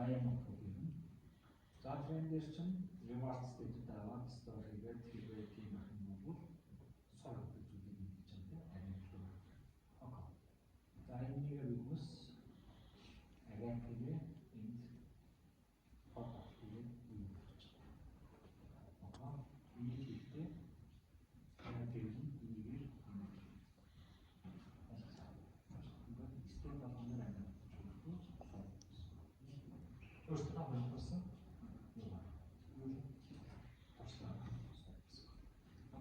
diamond гэдэг. За тийм дээр чинь reward state аваад story-гээ тэгээд тийм юм бол сорт зүйлийг хийж байгаа тийм агент. Окей. За энэнийг биднес агентгээ энд фотогийн үүрэгч. Окей. Энийг ихтэй агентгийн үүрэг.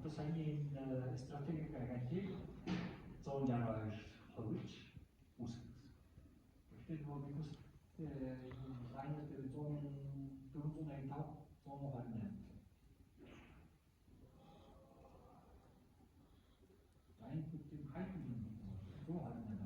Одоо саяны стратегик агентыг 162 хувьч үүсгэсэн. Тэгэхээр нөгөө биднес лайнер дээр 485 128. Лайн бүтэн хайп юм 128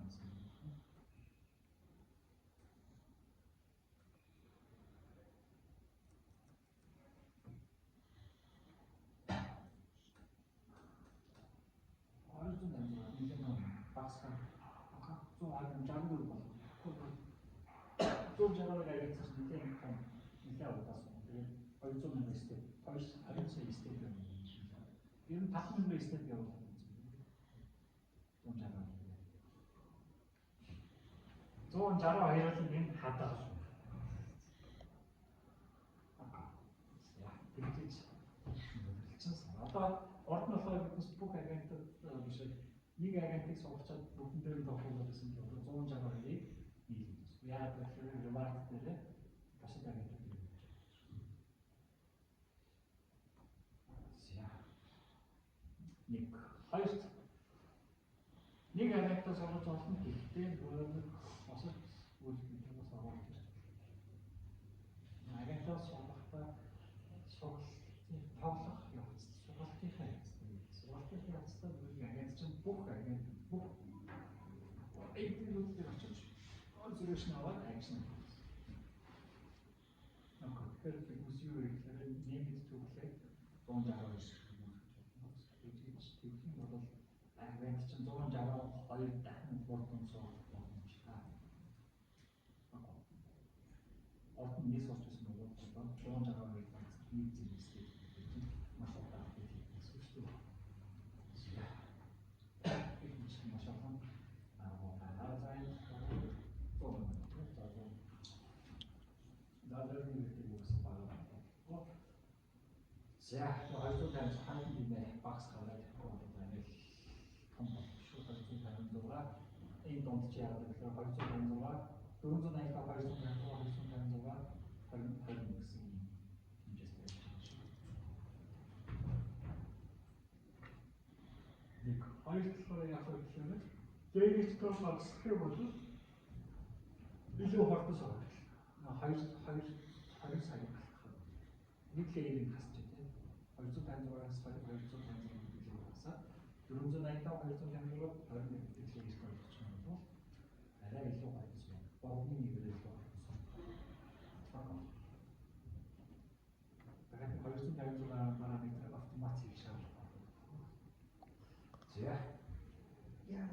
аас. Одоо орд нь болохоор биднес бүх агентууд биш нэг агентыг сонгочод бүгд дээр нь тохиолдсон гэсэн чинь 162-ыг нийлүүлсэн. Яагаад гэвэл reward дээр бусад агентууд ирж байна. За. Нэг агентаа сонгож олно гэхдээ өөр бусад үйлдэлээс оруулж байна. Агентаа сонгохдоо тоглох бүх агент бүх эдгээр очиж observation аваад action. Тэгэхээр хүмүүс юу гэхээр нэмэт төвлөө 162 тэгэх юм бол агент чинь 162 дахин бүрдэн суулгах боломжтой. Ордон нийс болчихсон бол 162 нэг зүйлстэй маш олон апдейт хийх хэрэгтэй. За, хоёрдугаар таньж хань нэмээ багс гараад байна. Том шууд 256 энэ донд чи яагаад гэхээр 256 485 гэсэн юм хэмжээтэй. Нэг хоёр талаараа яг хэлсэн. Дээрээс том багсах юм бол илүү хурдан суулгах. Хоёр сая болох. Нэг лейерийг хасчих тийм. 256-аас 256 билээ хасаад 485 256 21 билээ хийж болох юм бол арай илүү хурдан суулгах. Богны нэгээр илүү хурдан суулгах. Тэгэхээр 256 параметр автоматик шаардлагатай. За. Яа.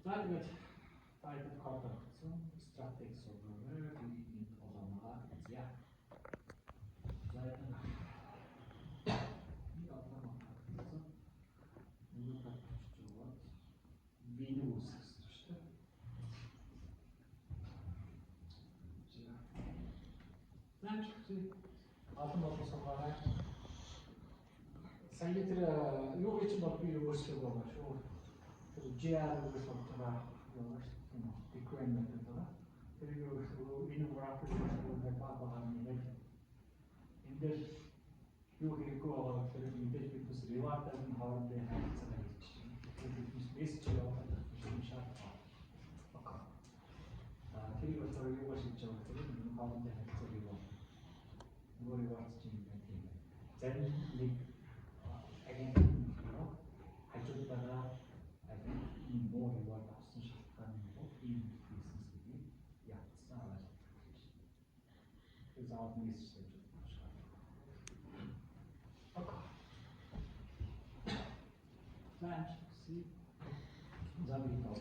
За тэгээд тайлбар код өгсөн стратеги суврээр энэ олонгаа зя. За энэ олонгаа гэсэн нэг татчихвал Windows гэсэн шүү дээ. олон сувраараа сая тэр юу гэж бол би өөрсдөө байгаа шүү. GR-ыг сонирхолтой явуулж байна. Requirement гэдэг. Тэр юу энэ graphic design байгаа юм нэг. Энд дээр юу хэрэггүй байгаа гэхээр мэдээж биднес reward-ын хоорондын харилцаа гэж байна. Биднес message явуулах юм шаардлагатай. Окей. Тэр юу болохоор юу гэж хийж байгаа гэхээр энэ хоорондын харилцааг юу нөгөө reward чинь юм тийм. Зарим нэг агент хажуудаараа more reward авсан шалтгаан нь бол ийм бизнесийг явуулсан аваад. Тэр заавал мессеж хийж байна. Окей. Launch see. Забий тоо.